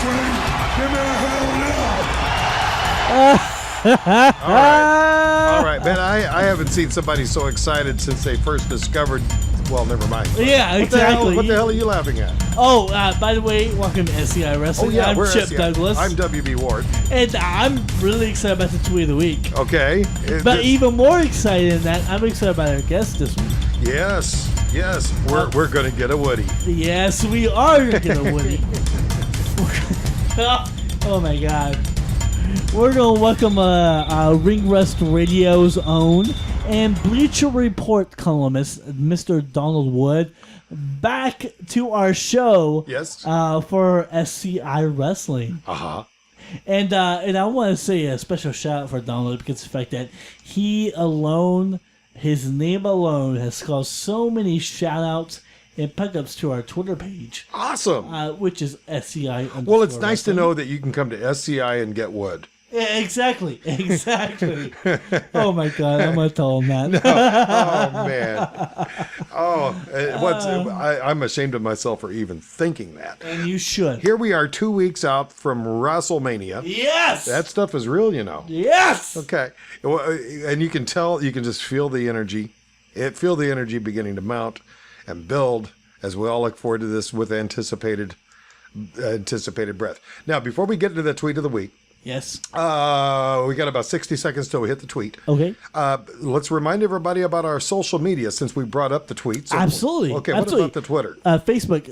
Wrestling, give me a hell All right, man. I haven't seen somebody so excited since they first discovered. Well, never mind. Yeah, exactly. What the hell are you laughing at? Oh, by the way, welcome to SCI Wrestling. Oh yeah, I'm we're Chip SCI. Douglas. I'm WB Ward. And I'm really excited about the tweet of the week. Okay. But even more excited than that, I'm excited about our guest this week. Yes. We're going to get a Woody. Yes, we are going to get a Woody. Oh my God. We're going to welcome Ring Rust Radio's own and Bleacher Report columnist, Mr. Donald Wood, back to our show. Yes. For SCI Wrestling. Uh-huh. And I want to say a special shout out for Donald because of the fact that he alone, his name alone, has caused so many shout outs and pickups to our Twitter page. Awesome. Which is SCI. Well, it's nice to know that you can come to SCI and get wood. Yeah, exactly. Oh my God, I'm gonna tell him that. No. Oh man. I'm ashamed of myself for even thinking that. And you should. Here we are, 2 weeks out from Wrestlemania. Yes. That stuff is real, you know. Yes. Okay. And you can tell, you can just feel the energy. Feel the energy beginning to mount and build as we all look forward to this with anticipated breath. Now, before we get into the tweet of the week. Yes. We got about 60 seconds till we hit the tweet. Okay. Let's remind everybody about our social media since we brought up the tweet. So, Absolutely. Okay, Absolutely. what about the Twitter? Facebook.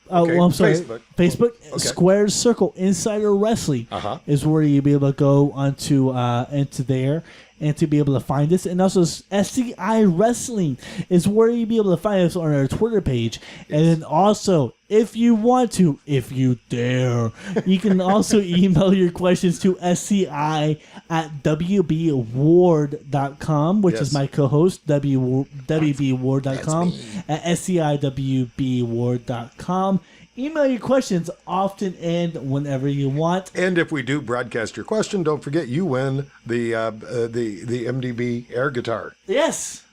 Okay, I'm sorry. Facebook. Okay. Squared Circle Insider Wrestling is where you'll be able to go onto into there and to be able to find us. And also SCI Wrestling is where you'll be able to find us on our Twitter page. Yes. And then also, if you want to, if you dare, you can also email your questions to SCI@WBWard.com, which is my co-host, WBWard.com, at SCIWBWard.com. Email your questions often and whenever you want. And if we do broadcast your question, don't forget you win the MDB air guitar. Yes.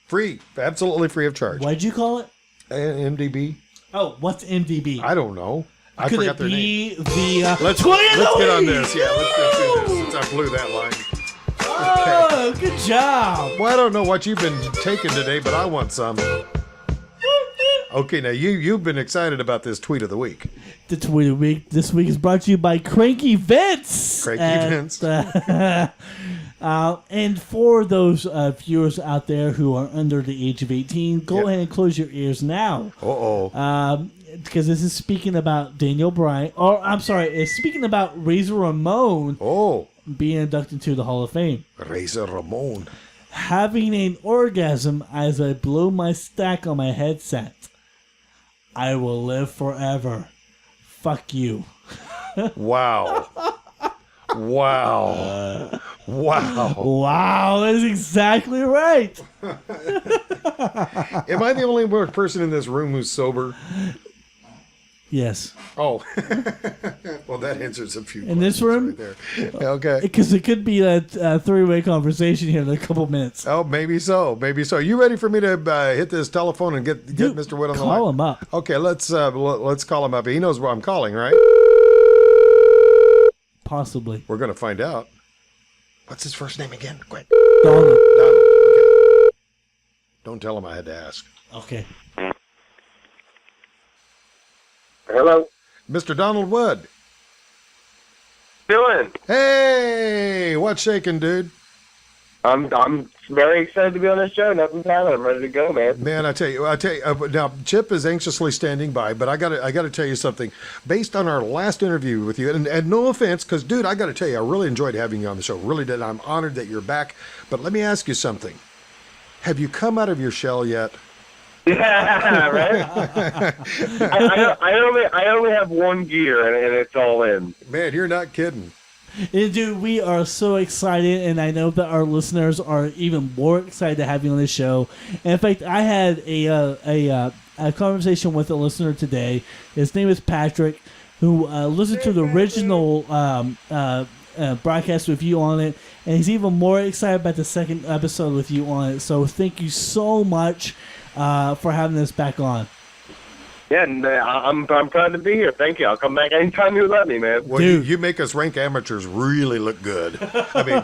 Free. Absolutely free of charge. What'd you call it? MDB. Oh, what's MDB? I don't know. I Could forgot it their be name. Let's get on this. Yeah, let's do this since I blew that line. Oh, good job. Well, I don't know what you've been taking today, but I want some. Okay, now you've been excited about this tweet of the week. The tweet of the week this week is brought to you by Cranky Vince. Vince. And for those viewers out there who are under the age of 18, go ahead and close your ears now. Because this is speaking about Daniel Bryan. Or, I'm sorry, it's speaking about Razor Ramon being inducted into the Hall of Fame. Razor Ramon. Having an orgasm as I blow my stack on my headset. I will live forever. Fuck you. Wow. Wow. Wow, that's exactly right. Am I the only person in this room who's sober? Yes. Oh. Well, that answers a few in this room? right there. Okay. Because it could be a three-way conversation here in a couple minutes. Oh, maybe so. You ready for me to hit this telephone and get Mr. Wood on the line? Call him up. Okay, let's call him up. He knows where I'm calling, right? Possibly. We're going to find out. What's his first name again? Quick. Donald. Okay. Don't tell him I had to ask. Okay. Hello? Mr. Donald Wood. Doing? Hey, what's shaking, dude? I'm very excited to be on this show. Nothing's happening. I'm ready to go, man. Man, I tell you. Now Chip is anxiously standing by, but I got to tell you something. Based on our last interview with you, and no offense, because dude, I got to tell you, I really enjoyed having you on the show. Really did. I'm honored that you're back. But let me ask you something. Have you come out of your shell yet? Yeah, right. I only have one gear, and it's all in. Man, you're not kidding. Dude, we are so excited, and I know that our listeners are even more excited to have you on the show. And in fact, I had a conversation with a listener today. His name is Patrick, who listened to the original broadcast with you on it, and he's even more excited about the second episode with you on it. So thank you so much for having us back on. Yeah, and I'm proud to be here. Thank you. I'll come back anytime you let me, man. Well, you make us rank amateurs really look good. I mean,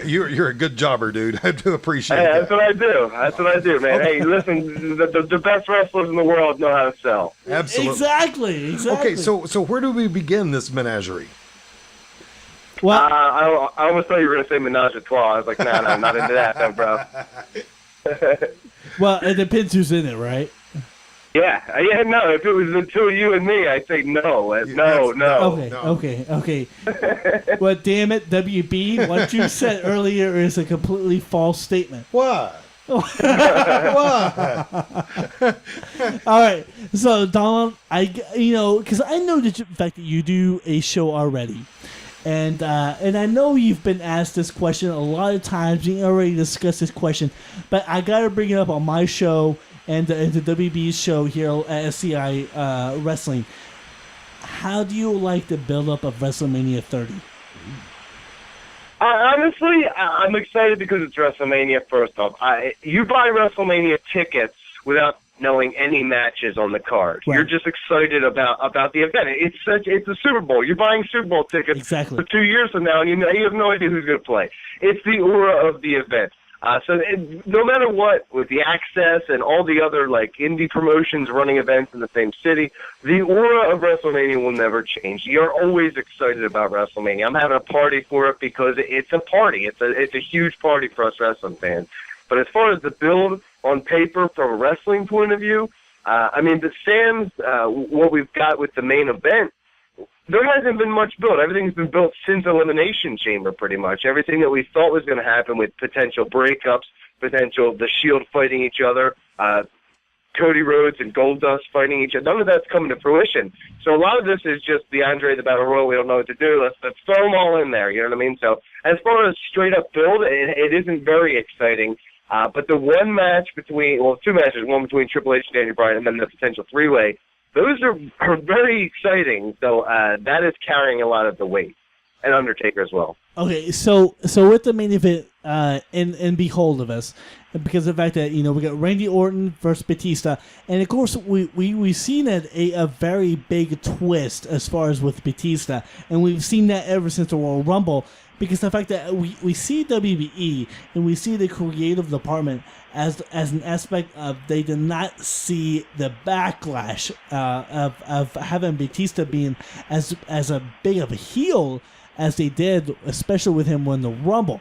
you're a good jobber, dude. I do appreciate Hey, that. that's what I do. That's what I do, man. Hey, listen, the best wrestlers in the world know how to sell. Absolutely. Exactly. Okay, so where do we begin this menagerie? Well, I almost thought you were going to say menage a trois. I was like, no, I'm not into that, though, bro. well, it depends who's in it, right? Yeah, no. If it was the two of you and me, I'd say no. Okay. Well, damn it, WB, what you said earlier is a completely false statement. What? What? All right, so Donald, because I know that the fact that you do a show already, and I know you've been asked this question a lot of times. We already discussed this question, but I gotta bring it up on my show and the WB's show here at SCI Wrestling. How do you like the build-up of WrestleMania 30? Honestly, I'm excited because it's WrestleMania. First off, you buy WrestleMania tickets without knowing any matches on the card. Right. You're just excited about the event. It's a Super Bowl. You're buying Super Bowl tickets for 2 years from now, and you have no idea who's going to play. It's the aura of the event. No matter what, with the access and all the other like indie promotions running events in the same city, the aura of WrestleMania will never change. You're always excited about WrestleMania. I'm having a party for it because it's a party. It's a huge party for us wrestling fans. But as far as the build on paper from a wrestling point of view, the Sam's, what we've got with the main event, there hasn't been much built. Everything's been built since Elimination Chamber, pretty much. Everything that we thought was going to happen with potential breakups, the Shield fighting each other, Cody Rhodes and Goldust fighting each other, none of that's coming to fruition. So a lot of this is just the Andre the Battle Royal. We don't know what to do. Let's throw them all in there. You know what I mean? So as far as straight up build, it isn't very exciting. But the two matches, one between Triple H and Daniel Bryan, and then the potential three-way, those are very exciting. So that is carrying a lot of the weight, and Undertaker as well. Okay, so with the main event in behold of us, because of the fact that we got Randy Orton versus Batista, and of course we've seen a very big twist as far as with Batista, and we've seen that ever since the Royal Rumble. Because the fact that we see WBE and we see the creative department as an aspect of they did not see the backlash of having Batista being as a big of a heel as they did, especially with him winning the Rumble.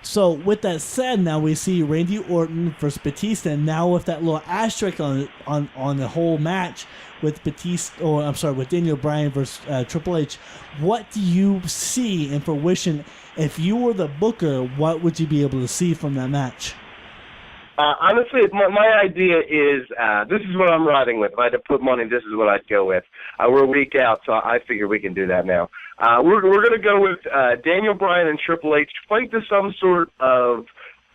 So with that said, now we see Randy Orton versus Batista, and now with that little asterisk on the whole match with with Daniel Bryan versus Triple H. What do you see in fruition? If you were the booker, what would you be able to see from that match? Honestly, my idea is this is what I'm riding with. If I had to put money, this is what I'd go with. We're a week out, so I figure we can do that now. We're going to go with Daniel Bryan and Triple H fight to some sort of...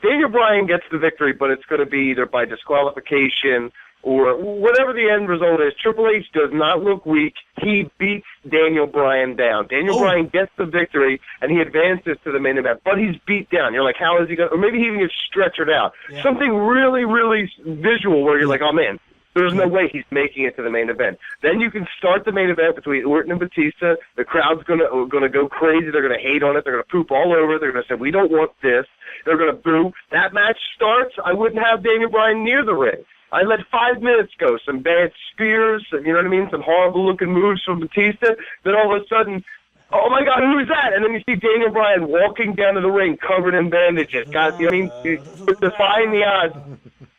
Daniel Bryan gets the victory, but it's going to be either by disqualification or whatever the end result is. Triple H does not look weak. He beats Daniel Bryan down. Daniel Bryan gets the victory, and he advances to the main event, but he's beat down. You're like, how is he going to... Or maybe he even gets stretchered out. Yeah. Something really, really visual where you're like, oh, man, there's no way he's making it to the main event. Then you can start the main event between Orton and Batista. The crowd's going to go crazy. They're going to hate on it. They're going to poop all over. They're going to say, we don't want this. They're going to boo. That match starts. I wouldn't have Daniel Bryan near the ring. I let 5 minutes go, some bad spears, you know what I mean, some horrible-looking moves from Batista. Then all of a sudden, oh, my God, who is that? And then you see Daniel Bryan walking down to the ring covered in bandages. God, you know what I mean? Defying the odds.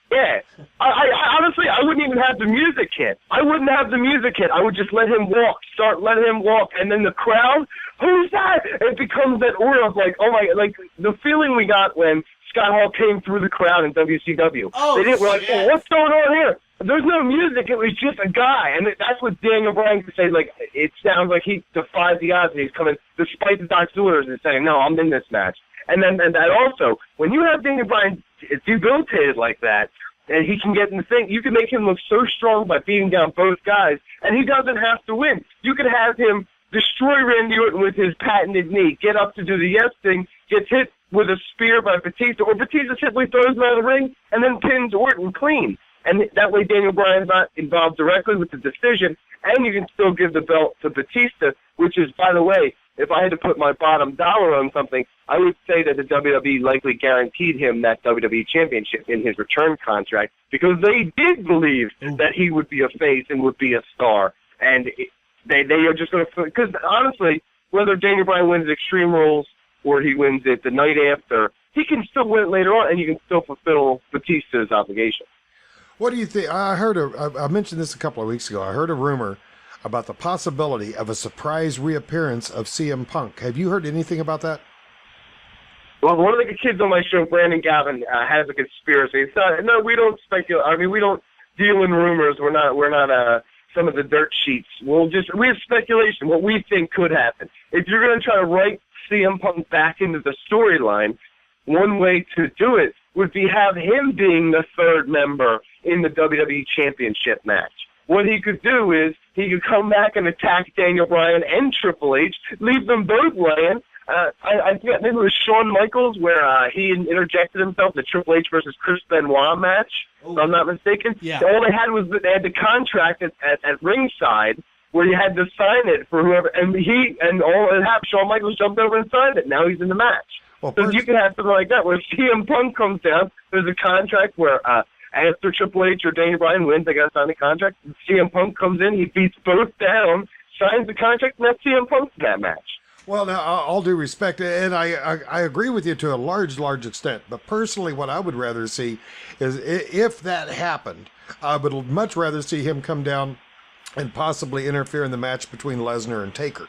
Yeah. I honestly, I wouldn't even have the music hit. I wouldn't have the music hit. I would just let him walk, let him walk, and then the crowd, who's that? It becomes that aura of like, oh, my, like the feeling we got when Scott Hall came through the crowd in WCW. We're like, oh, what's going on here? There's no music. It was just a guy. And that's what Daniel Bryan could say. Like, it sounds like he defies the odds and he's coming, despite the doc's orders, and saying, no, I'm in this match. And that also, when you have Daniel Bryan debilitated like that, and he can get in the thing, you can make him look so strong by beating down both guys, and he doesn't have to win. You could have him destroy Randy Orton with his patented knee, get up to do the yes thing, gets hit with a spear by Batista, or Batista simply throws him out of the ring and then pins Orton clean. And that way Daniel Bryan's not involved directly with the decision, and you can still give the belt to Batista, which is, by the way, if I had to put my bottom dollar on something, I would say that the WWE likely guaranteed him that WWE Championship in his return contract because they did believe that he would be a face and would be a star. And they are just going to – because, honestly, whether Daniel Bryan wins Extreme Rules or he wins it the night after, he can still win it later on, and you can still fulfill Batista's obligation. What do you think? I mentioned this a couple of weeks ago. I heard a rumor about the possibility of a surprise reappearance of CM Punk. Have you heard anything about that? Well, one of the kids on my show, Brandon Gavin, has a conspiracy. It's not, no, we don't speculate. I mean, we don't deal in rumors. We're not some of the dirt sheets. We have speculation, what we think could happen. If you're going to try to write CM Punk back into the storyline, one way to do it would be have him being the third member in the WWE Championship match. What he could do is he could come back and attack Daniel Bryan and Triple H, leave them both laying. I think it was Shawn Michaels where he interjected himself in the Triple H versus Chris Benoit match, if I'm not mistaken. Yeah. All they had was they had the contract at ringside where you had to sign it for whoever, and Shawn Michaels jumped over and signed it. Now he's in the match. Well, so you can have something like that where CM Punk comes down. There's a contract where after Triple H or Daniel Bryan wins, they got to sign the contract. CM Punk comes in, he beats both down, signs the contract, and that's CM Punk in that match. Well, now, all due respect, and I agree with you to a large extent, but personally what I would rather see is if that happened, I would much rather see him come down and possibly interfere in the match between Lesnar and Taker.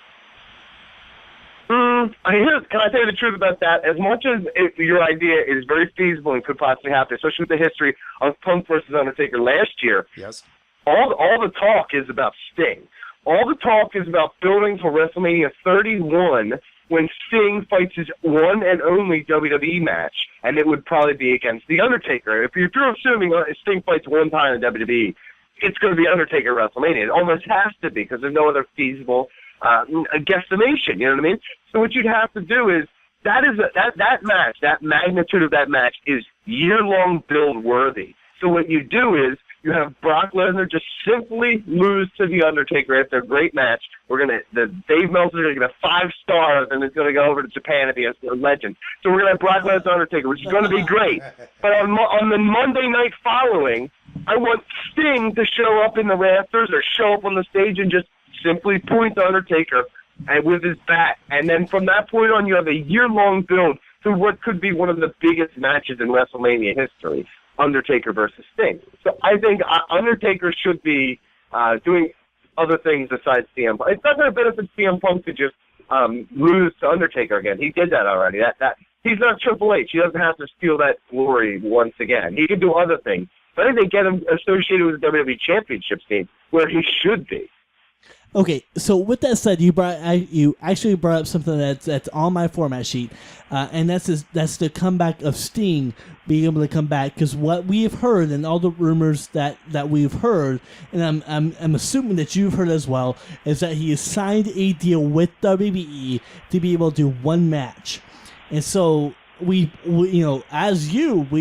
Can I tell you the truth about that? As much as your idea is very feasible and could possibly happen, especially with the history of Punk versus Undertaker last year, yes, all the talk is about Sting. All the talk is about building for WrestleMania 31 when Sting fights his one and only WWE match, and it would probably be against The Undertaker. If you're assuming Sting fights one time in WWE, it's going to be Undertaker WrestleMania. It almost has to be because there's no other feasible guesstimation, you know what I mean? So what you'd have to do is that match, that magnitude of that match is year-long build worthy. So what you do is you have Brock Lesnar just simply lose to The Undertaker after a great match. Dave Meltzer's going to give it 5 stars, and it's going to go over to Japan and be a legend. So we're going to have Brock Lesnar Undertaker, which is going to be great. But on the Monday night following, I want Sting to show up in the rafters or show up on the stage and just simply point to Undertaker and with his bat. And then from that point on, you have a year-long build to what could be one of the biggest matches in WrestleMania history, Undertaker versus Sting. So I think Undertaker should be doing other things besides CM Punk. It's not going to benefit CM Punk to just lose to Undertaker again. He did that already. That he's not Triple H. He doesn't have to steal that glory once again. He can do other things. But I think they get him associated with the WWE Championship team where he should be. Okay, so with that said, you actually brought up something that's on my format sheet, and that's the comeback of Sting being able to come back, because what we have heard and all the rumors that we've heard, and I'm assuming that you've heard as well, is that he has signed a deal with WWE to be able to do one match, and so we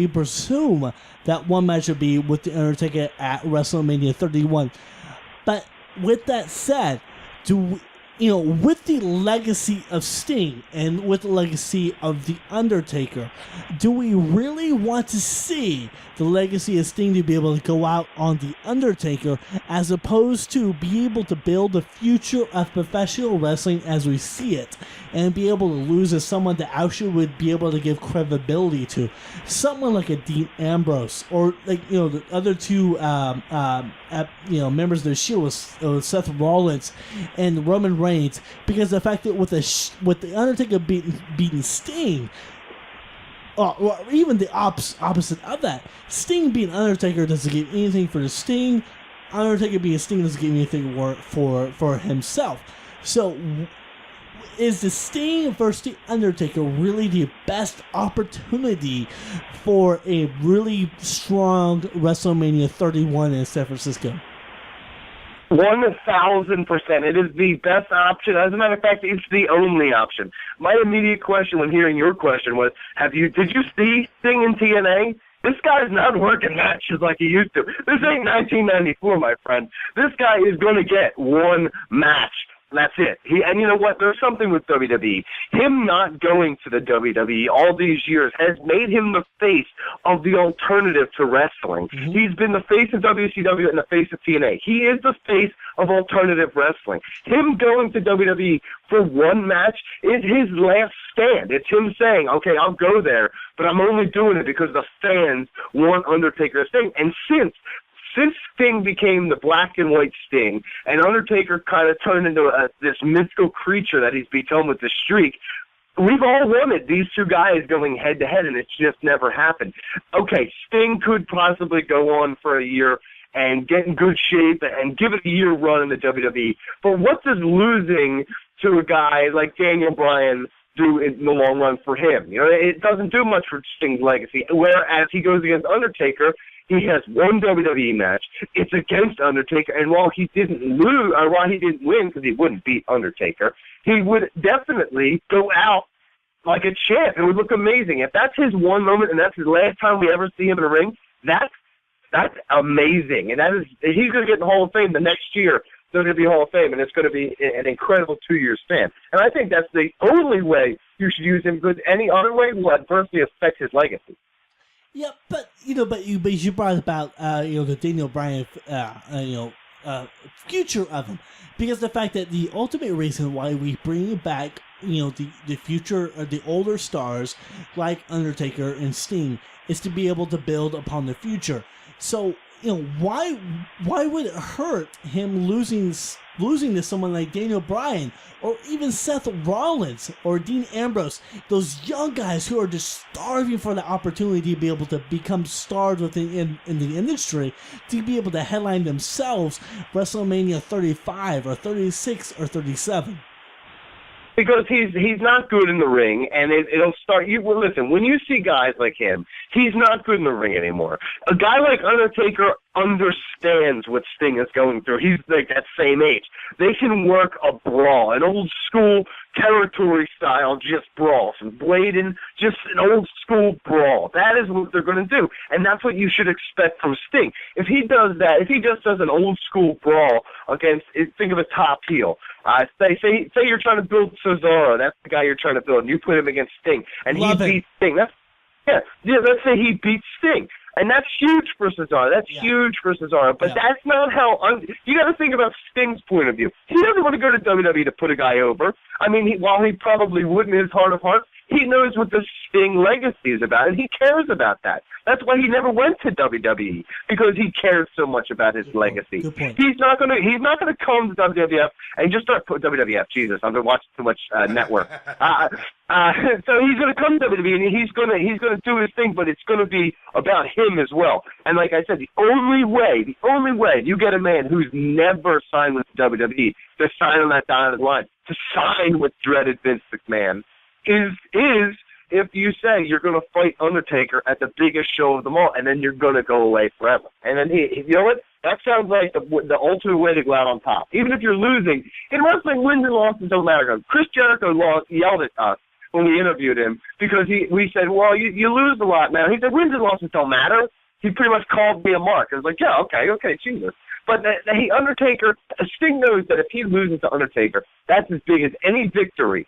presume that one match would be with The Undertaker at WrestleMania 31, but with that said, with the legacy of Sting and with the legacy of The Undertaker, do we really want to see the legacy of Sting to be able to go out on The Undertaker as opposed to be able to build the future of professional wrestling as we see it and be able to lose as someone that actually would be able to give credibility to? Someone like a Dean Ambrose or the other two members of the Shield with Seth Rollins and Roman Reigns, because the fact that with the Undertaker beating Sting, or even the opposite of that, Sting being Undertaker doesn't give anything for the Sting. Undertaker being Sting doesn't give anything for himself. So, is the Sting versus the Undertaker really the best opportunity for a really strong WrestleMania 31 in San Francisco? 1,000%. It is the best option. As a matter of fact, it's the only option. My immediate question when hearing your question was, did you see Sting in TNA? This guy's not working matches like he used to. This ain't 1994, my friend. This guy is going to get one match. That's it. And you know what? There's something with WWE. Him not going to the WWE all these years has made him the face of the alternative to wrestling. Mm-hmm. He's been the face of WCW and the face of TNA. He is the face of alternative wrestling. Him going to WWE for one match is his last stand. It's him saying, okay, I'll go there, but I'm only doing it because the fans want Undertaker to stay. And since Sting became the black and white Sting, and Undertaker kind of turned into this mythical creature that he's become with the streak, we've all wanted these two guys going head-to-head, and it's just never happened. Okay, Sting could possibly go on for a year and get in good shape and give it a year run in the WWE, but what does losing to a guy like Daniel Bryan do in the long run for him? You know, it doesn't do much for Sting's legacy, whereas he goes against Undertaker. He has one WWE match. It's against Undertaker, and while he didn't lose, or while he didn't win because he wouldn't beat Undertaker, he would definitely go out like a champ. It would look amazing. If that's his one moment and that's his last time we ever see him in a ring, that's amazing. And he's going to get in the Hall of Fame the next year. There's going to be Hall of Fame, and it's going to be an incredible 2-year span. And I think that's the only way you should use him, because any other way will adversely affect his legacy. Yeah, but you brought about the Daniel Bryan future of him, because the fact that the ultimate reason why we bring back the future the older stars like Undertaker and Sting is to be able to build upon the future. So why would it hurt him losing to someone like Daniel Bryan or even Seth Rollins or Dean Ambrose, those young guys who are just starving for the opportunity to be able to become stars in the industry, to be able to headline themselves WrestleMania 35 or 36 or 37? Because he's not good in the ring, and it'll start. Listen, when you see guys like him, he's not good in the ring anymore. A guy like Undertaker understands what Sting is going through. He's like that same age. They can work a brawl, an old school territory style, just brawl. Some blading, just an old school brawl. That is what they're going to do, and that's what you should expect from Sting. If he does that, if he just does an old school brawl against, think of a top heel. Say you're trying to build Cesaro. That's the guy you're trying to build, and you put him against Sting, and he beats Sting. Let's say he beats Sting. And that's huge for Cesaro. That's huge for Cesaro. But that's not how you got to think about Sting's point of view. He doesn't want to go to WWE to put a guy over. I mean, while he probably wouldn't in his heart of hearts, he knows what the Sting legacy is about, and he cares about that. That's why he never went to WWE, because he cares so much about his legacy. Good point. He's not gonna come to WWF and just start putting WWF. Jesus, I've been watching too much network. So he's gonna come to WWE, and he's gonna do his thing, but it's gonna be about him as well. And like I said, the only way you get a man who's never signed with WWE to sign on that dotted line, to sign with dreaded Vince McMahon, is if you say you're going to fight Undertaker at the biggest show of them all, and then you're going to go away forever. And then you know what? That sounds like the ultimate way to go out on top. Even if you're losing, in wrestling, wins and losses don't matter. Chris Jericho yelled at us when we interviewed him, because we said, well, you lose a lot, man. He said, wins and losses don't matter. He pretty much called me a mark. I was like, yeah, okay, Jesus. But Undertaker, Sting knows that if he loses to Undertaker, that's as big as any victory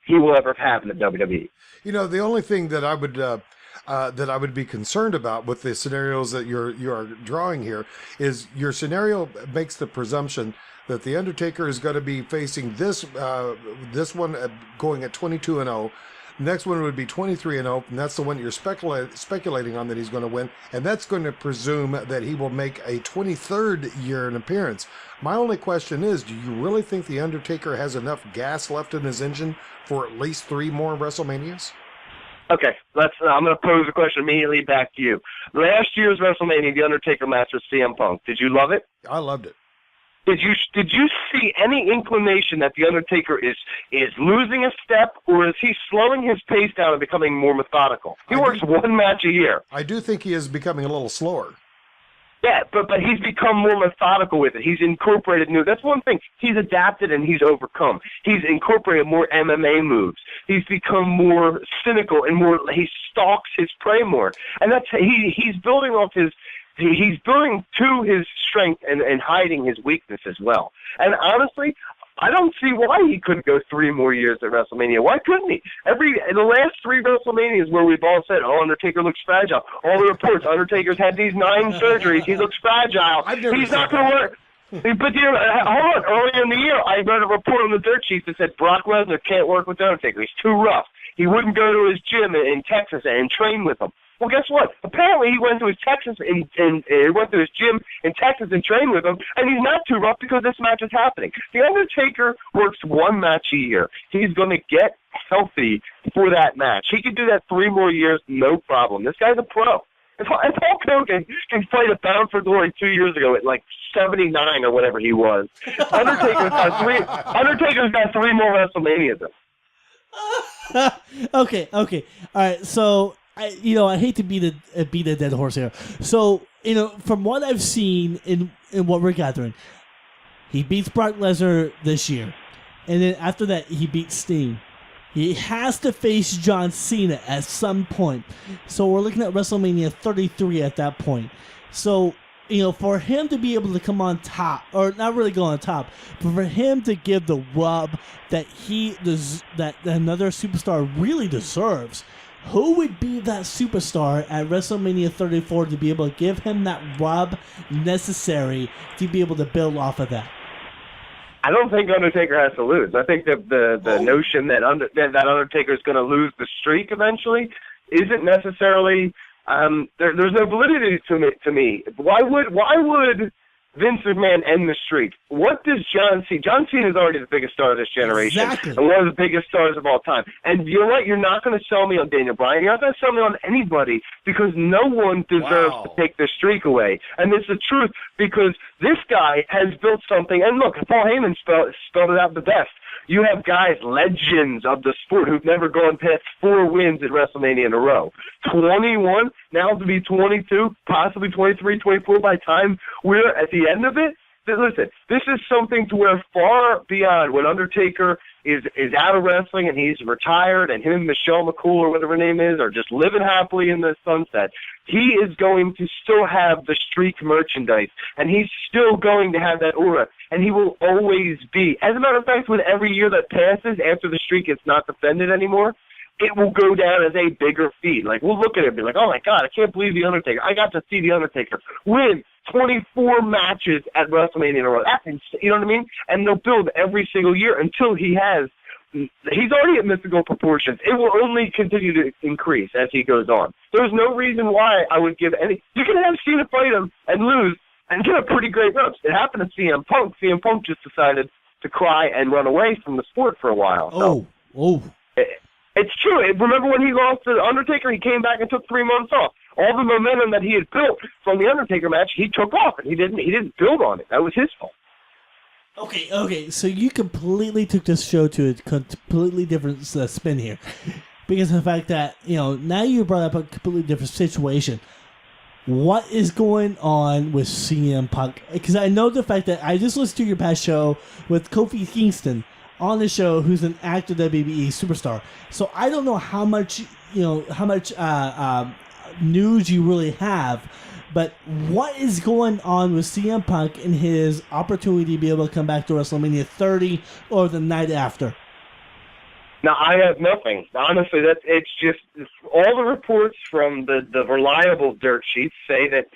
he will ever have in the WWE. The only thing that I would be concerned about with the scenarios that you are drawing here is your scenario makes the presumption that the Undertaker is going to be facing this one going at 22-0. Next one would be 23-0, and that's the one you're speculating on that he's going to win, and that's going to presume that he will make a 23rd year in appearance. My only question is, do you really think The Undertaker has enough gas left in his engine for at least 3 more WrestleManias? Okay, I'm going to pose a question immediately back to you. Last year's WrestleMania, The Undertaker match with CM Punk. Did you love it? I loved it. Did you see any inclination that The Undertaker is losing a step, or is he slowing his pace down and becoming more methodical? He works one match a year. I do think he is becoming a little slower. Yeah, but he's become more methodical with it. He's incorporated new. That's one thing. He's adapted and he's overcome. He's incorporated more MMA moves. He's become more cynical and more. He stalks his prey more, and that's he's building off his. He's building to his strength and hiding his weakness as well. And honestly, I don't see why he couldn't go 3 more years at WrestleMania. Why couldn't he? The last 3 WrestleManias where we've all said, "Oh, Undertaker looks fragile." All the reports, Undertaker's had these 9 surgeries. He looks fragile. He's not going to work. But hold on. Earlier in the year, I read a report on the dirt sheet that said Brock Lesnar can't work with Undertaker. He's too rough. He wouldn't go to his gym in Texas and train with him. Well, guess what? Apparently, he went to his gym in Texas and trained with him, and he's not too rough because this match is happening. The Undertaker works 1 match a year. He's going to get healthy for that match. He could do that 3 more years, no problem. This guy's a pro. If Hulk Hogan can fight a Bound for Glory 2 years ago at like 79 or whatever he was, Undertaker's got 3 more WrestleManias. Okay. All right. So I hate to beat a dead horse here. So from what I've seen in what we're gathering, he beats Brock Lesnar this year, and then after that he beats Sting. He has to face John Cena at some point. So we're looking at WrestleMania 33 at that point. So for him to be able to come on top, or not really go on top, but for him to give the rub that that another superstar really deserves, who would be that superstar at WrestleMania 34 to be able to give him that rub necessary to be able to build off of that? I don't think Undertaker has to lose. I think that the notion that Undertaker is going to lose the streak eventually isn't necessarily there's no validity to me. Why would Vince McMahon end the streak? What does John Cena? John Cena is already the biggest star of this generation, exactly, and one of the biggest stars of all time. And you know what? You're not going to sell me on Daniel Bryan. You're not going to sell me on anybody because no one deserves to take the streak away. And it's the truth because this guy has built something. And look, Paul Heyman spelled it out the best. You have guys, legends of the sport, who've never gone past 4 wins at WrestleMania in a row. 21, now to be 22, possibly 23, 24 by the time we're at the end of it. Listen, this is something to where far beyond when Undertaker is out of wrestling and he's retired and him and Michelle McCool or whatever her name is are just living happily in the sunset, he is going to still have the streak merchandise and he's still going to have that aura and he will always be. As a matter of fact, with every year that passes after the streak is not defended anymore, it will go down as a bigger feat. Like, we'll look at it and be like, oh my God, I can't believe The Undertaker. I got to see The Undertaker win 24 matches at WrestleMania in a row. That's insane, you know what I mean? And they'll build every single year until he's already at mythical proportions. It will only continue to increase as he goes on. There's no reason why I would give any. You can have Cena fight him and lose and get a pretty great rubs. It happened to CM Punk. CM Punk just decided to cry and run away from the sport for a while. It's true. Remember when he lost to The Undertaker, he came back and took 3 months off. All the momentum that he had built from the Undertaker match, he took off, and he didn't build on it. That was his fault. Okay. So you completely took this show to a completely different spin here, because of the fact that now you brought up a completely different situation. What is going on with CM Punk? Because I know the fact that I just listened to your past show with Kofi Kingston on the show, who's an active WWE superstar. So I don't know how much news you really have, but what is going on with CM Punk and his opportunity to be able to come back to WrestleMania 30 or the night after? Now, I have nothing. Honestly, it's just all the reports from the reliable dirt sheets say that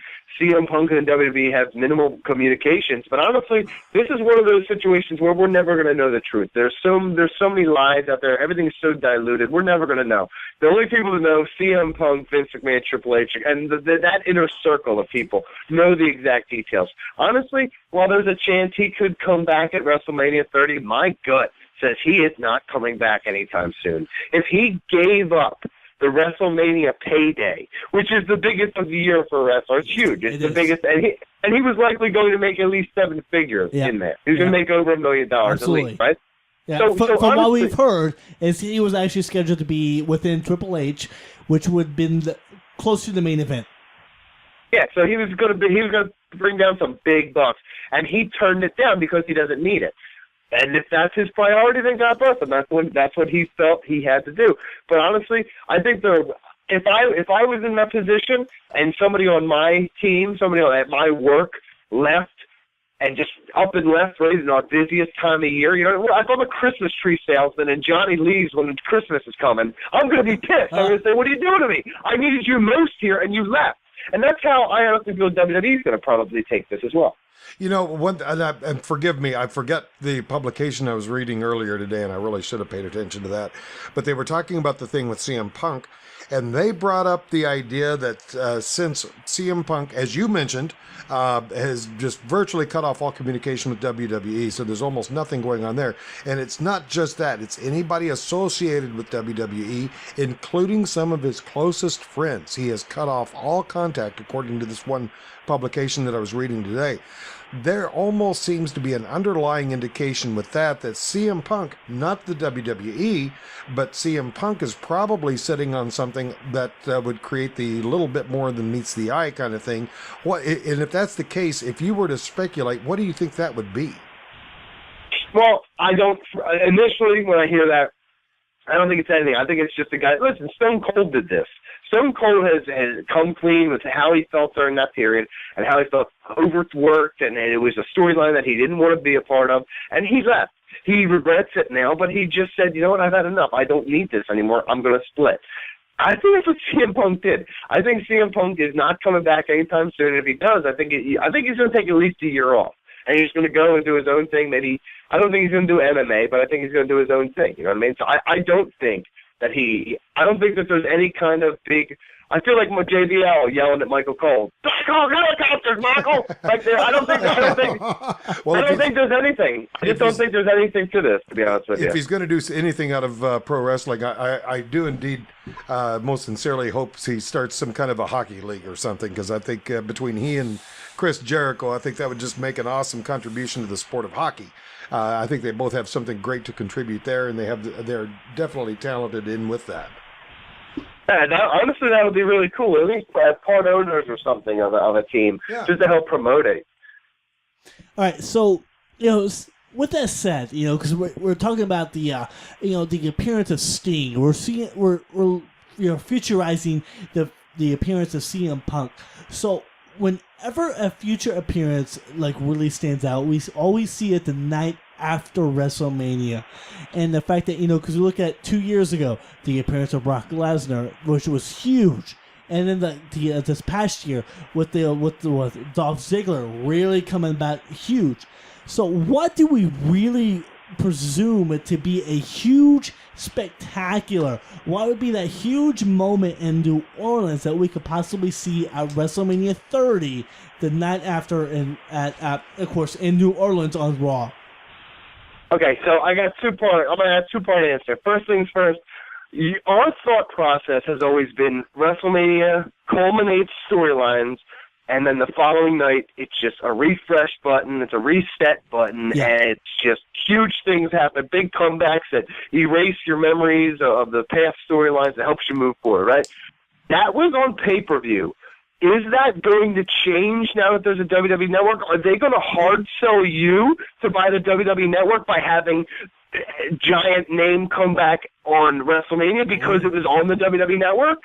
CM Punk and WWE have minimal communications. But honestly, this is one of those situations where we're never going to know the truth. There's so many lies out there. Everything's so diluted. We're never going to know. The only people who know, CM Punk, Vince McMahon, Triple H, and that inner circle of people know the exact details. Honestly, while there's a chance he could come back at WrestleMania 30, my gut says he is not coming back anytime soon. If he gave up the WrestleMania payday, which is the biggest of the year for a wrestler, it's huge. It's the biggest, and he was likely going to make at least 7 figures in there. He was going to make over $1 million at least, right? Yeah. So from honestly, what we've heard, is he was actually scheduled to be within Triple H, which would have been close to the main event. Yeah, so he was going to bring down some big bucks, and he turned it down because he doesn't need it. And if that's his priority, then God bless him. That's what he felt he had to do. But honestly, I think if I was in that position and somebody on my team, somebody at my work left and just up and left right in our busiest time of year, if I'm a Christmas tree salesman and Johnny leaves when Christmas is coming, I'm going to be pissed. I'm going to say, what are you doing to me? I needed you most here and you left. And that's how I honestly feel WWE is going to probably take this as well. And forgive me, I forget the publication I was reading earlier today, and I really should have paid attention to that. But they were talking about the thing with CM Punk, and they brought up the idea that since CM Punk, as you mentioned, has just virtually cut off all communication with WWE, so there's almost nothing going on there. And it's not just that, it's anybody associated with WWE, including some of his closest friends. He has cut off all contact, according to this one publication that I was reading today. There almost seems to be an underlying indication with that CM Punk, not the WWE, but CM Punk is probably sitting on something that would create the little bit more than meets the eye kind of thing. And if that's the case, if you were to speculate, what do you think that would be? Well, initially when I hear that, I don't think it's anything. I think it's just a guy. Listen, Stone Cold did this. Stone Cold has come clean with how he felt during that period and how he felt overworked, and it was a storyline that he didn't want to be a part of, and he left. He regrets it now, but he just said, you know what, I've had enough. I don't need this anymore. I'm going to split. I think that's what CM Punk did. I think CM Punk is not coming back anytime soon. If he does, I think he's going to take at least a year off, and he's going to go and do his own thing. Maybe I don't think he's going to do MMA, but I think he's going to do his own thing. You know what I mean? So I don't think that there's any kind of big. I feel like JBL yelling at Michael Cole. Michael, helicopters, Michael! I don't think there's anything. I just don't think there's anything to this, to be honest with you. If he's going to do anything out of pro wrestling, I do indeed most sincerely hope he starts some kind of a hockey league or something, because I think between he and Chris Jericho, I think that would just make an awesome contribution to the sport of hockey. I think they both have something great to contribute there, and they're definitely talented in with that. Yeah, honestly, that would be really cool. At least as part owners or something of a team, just to help promote it. All right, so with that said, because we're talking about the the appearance of Sting. We're futurizing the appearance of CM Punk. So whenever a future appearance really stands out, we always see it the night after WrestleMania. And the fact that, because we look at 2 years ago, the appearance of Brock Lesnar, which was huge. And then this past year with Dolph Ziggler really coming back huge. So what do we really presume it to be a huge, spectacular? What would be that huge moment in New Orleans that we could possibly see at WrestleMania 30 the night after, of course, in New Orleans on Raw? Okay, so I'm going to have two-part answer. First things first, our thought process has always been WrestleMania culminates storylines, and then the following night, it's just a refresh button, it's a reset button, and it's just huge things happen, big comebacks that erase your memories of the past storylines that helps you move forward, right? That was on pay-per-view. Is that going to change now that there's a WWE Network? Are they going to hard sell you to buy the WWE Network by having a giant name come back on WrestleMania because it was on the WWE Network?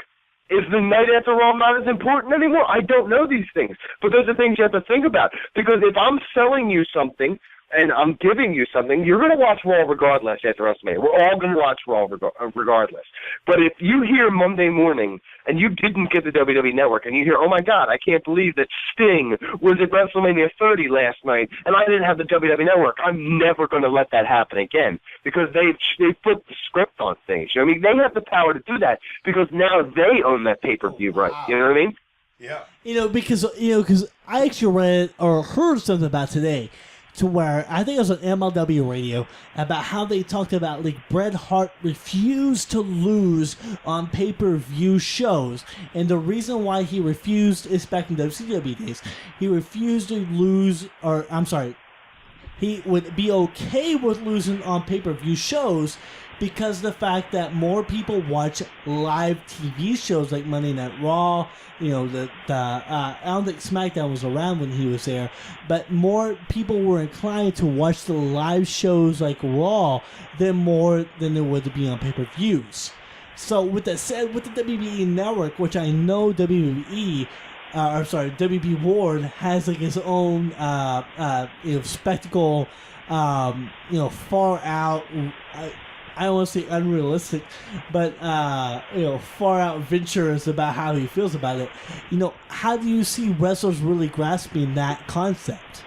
Is the night after Raw not as important anymore? I don't know these things. But those are things you have to think about. Because if I'm selling you something and I'm giving you something, you're going to watch Raw regardless after WrestleMania. We're all going to watch Raw regardless. But if you hear Monday morning and you didn't get the WWE Network and you hear, oh my God, I can't believe that Sting was at WrestleMania 30 last night and I didn't have the WWE Network, I'm never going to let that happen again because they flipped the script on things. You know what I mean? They have the power to do that because now they own that pay-per-view right. You know what I mean? Yeah. Because I actually read or heard something about today to where I think it was on MLW radio about how they talked about Bret Hart refused to lose on pay-per-view shows, and the reason why he refused is back in WCW days. He refused to lose, he would be okay with losing on pay-per-view shows because of the fact that more people watch live TV shows like Monday Night Raw. You know, I don't think SmackDown was around when he was there, but more people were inclined to watch the live shows like Raw than they would to be on pay-per-views. So with that said, with the WWE Network, which I know WB Ward has like his own spectacle, far out. I don't want to say unrealistic, but far out ventures about how he feels about it. How do you see wrestlers really grasping that concept?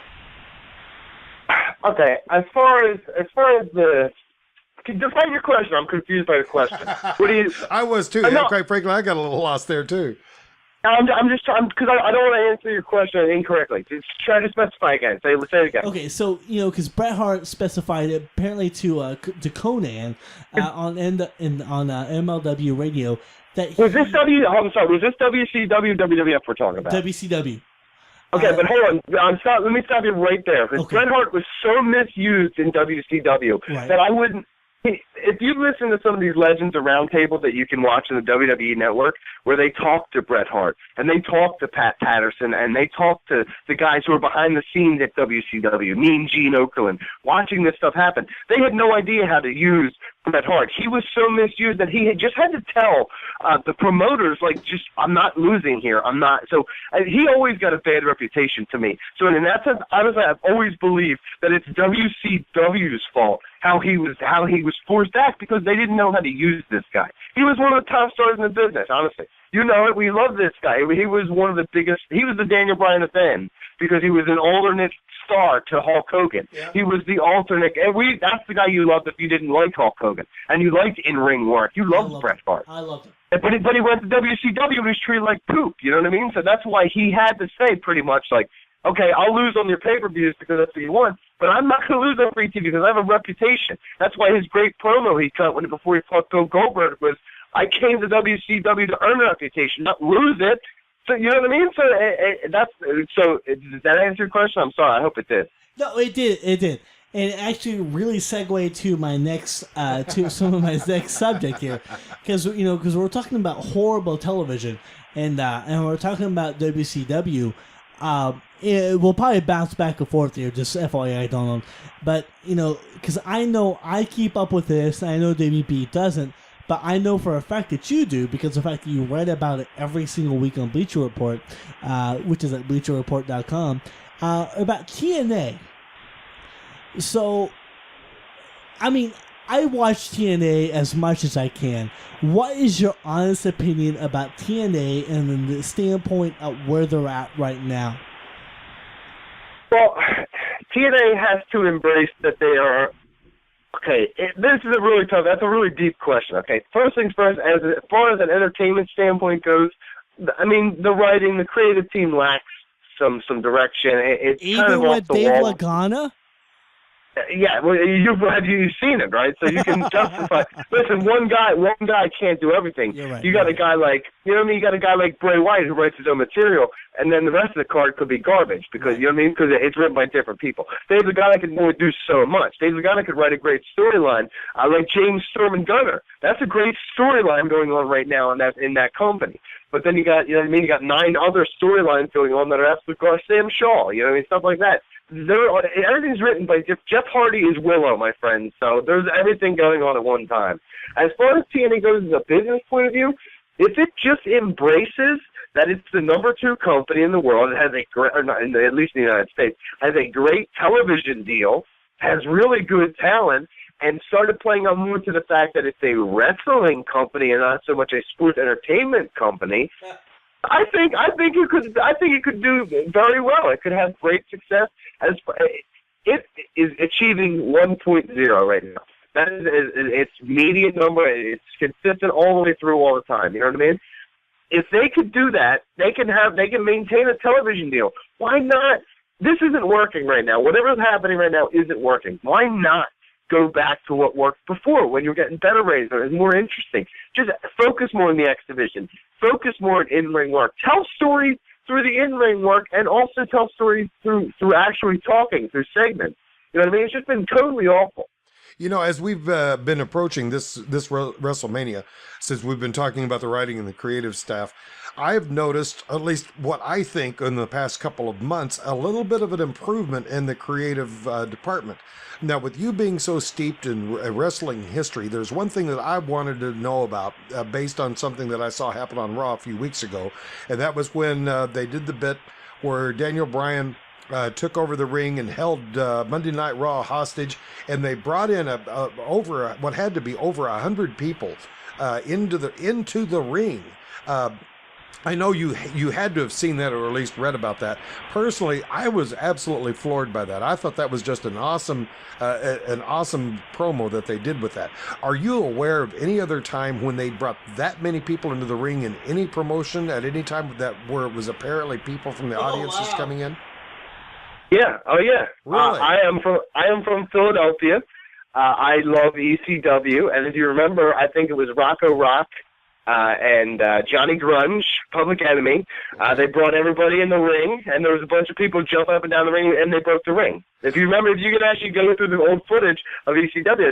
Okay, as far as the define your question. I'm confused by the question. What do you? I was too. And quite frankly, I got a little lost there too. I'm just trying because I don't want to answer your question incorrectly. Just try to specify again. Say it again. Okay, so because Bret Hart specified it apparently to Conan on MLW Radio that was this I'm sorry. Was this WCW WWF we're talking about? WCW. Okay, but hold on. Let me stop you right there. Because okay. Bret Hart was so misused in WCW that I wouldn't. If you listen to some of these Legends of Roundtable that you can watch on the WWE Network, where they talk to Bret Hart, and they talk to Pat Patterson, and they talk to the guys who are behind the scenes at WCW, Mean Gene Okerlund, watching this stuff happen, they had no idea how to use Bret Hart. He was so misused that he had to tell the promoters, I'm not losing here. I'm not. So he always got a bad reputation to me. So in that sense, honestly, I've always believed that it's WCW's fault how he was forced back because they didn't know how to use this guy. He was one of the top stars in the business, honestly. You know it. We love this guy. He was one of the biggest. He was the Daniel Bryan of then because he was an alternate star to Hulk Hogan. Yeah. He was the alternate. And that's the guy you loved if you didn't like Hulk Hogan. And you liked in-ring work. You loved Bret Hart. I loved him. But he went to WCW and he was treated like poop. You know what I mean? So that's why he had to say pretty much like, okay, I'll lose on your pay-per-views because that's what you want, but I'm not going to lose on free TV because I have a reputation. That's why his great promo he cut before he fought Bill Goldberg was, I came to WCW to earn a reputation, not lose it. So you know what I mean? So does that answer your question? I'm sorry. I hope it did. No, it did. It did. And it actually really segued to my next, to some of my next subject here, because we're talking about horrible television, and we're talking about WCW. It will probably bounce back and forth here, just FYI, Donald. But because I know I keep up with this, and I know WB doesn't. But I know for a fact that you do because of the fact that you write about it every single week on Bleacher Report, which is at BleacherReport.com, about TNA. So, I mean, I watch TNA as much as I can. What is your honest opinion about TNA and then the standpoint of where they're at right now? Well, TNA has to embrace that they are... Okay, this is that's a really deep question, okay? First things first, as far as an entertainment standpoint goes, I mean, the writing, the creative team lacks some direction. It's even kind of with Dave Lagana? Yeah, well, you've seen it, right? So you can justify. Listen, one guy can't do everything. Right, you got a guy like, you know what I mean? You got a guy like Bray Wyatt who writes his own material, and then the rest of the card could be garbage because you know what I mean? Because it's written by different people. Dave Lagana can only do so much. Dave Lagana could write a great storyline, like James Storm and Gunner. That's a great storyline going on right now in that company. But then you got, you know what I mean? You got 9 other storylines going on that are absolutely across Sam Shaw. You know what I mean? Stuff like that. Everything's written by Jeff Hardy is Willow, my friend. So there's everything going on at one time. As far as TNA goes as a business point of view, if it just embraces that it's the number 2 company in the world, it has a great, or not, at least in the United States, has a great television deal, has really good talent, and started playing on more to the fact that it's a wrestling company and not so much a sports entertainment company. I think it could do very well. It could have great success. It is achieving 1.0 right now. That is its median number. It's consistent all the way through all the time. You know what I mean? If they could do that, they can maintain a television deal. Why not? This isn't working right now. Whatever's happening right now isn't working. Why not go back to what worked before when you're getting better ratings or it's more interesting? Just focus more on the exhibition. Focus more on in-ring work. Tell stories through the in-ring work and also tell stories through actually talking, through segments. You know what I mean? It's just been totally awful. You know, as we've been approaching this WrestleMania, since we've been talking about the writing and the creative staff, I've noticed, at least what I think in the past couple of months, a little bit of an improvement in the creative department. Now, with you being so steeped in wrestling history, there's one thing that I wanted to know about based on something that I saw happen on Raw a few weeks ago, and that was when they did the bit where Daniel Bryan took over the ring and held Monday Night Raw hostage, and they brought in what had to be over 100 people into the ring. I know you had to have seen that or at least read about that. Personally, I was absolutely floored by that. I thought that was just an awesome promo that they did with that. Are you aware of any other time when they brought that many people into the ring in any promotion at any time where it was apparently people from the audience just coming in? Yeah. Oh, yeah. Really? I am from Philadelphia. I love ECW, and if you remember, I think it was Rocco Rock and Johnny Grunge, Public Enemy. They brought everybody in the ring, and there was a bunch of people jumping up and down the ring, and they broke the ring. If you remember, if you could actually go through the old footage of ECW,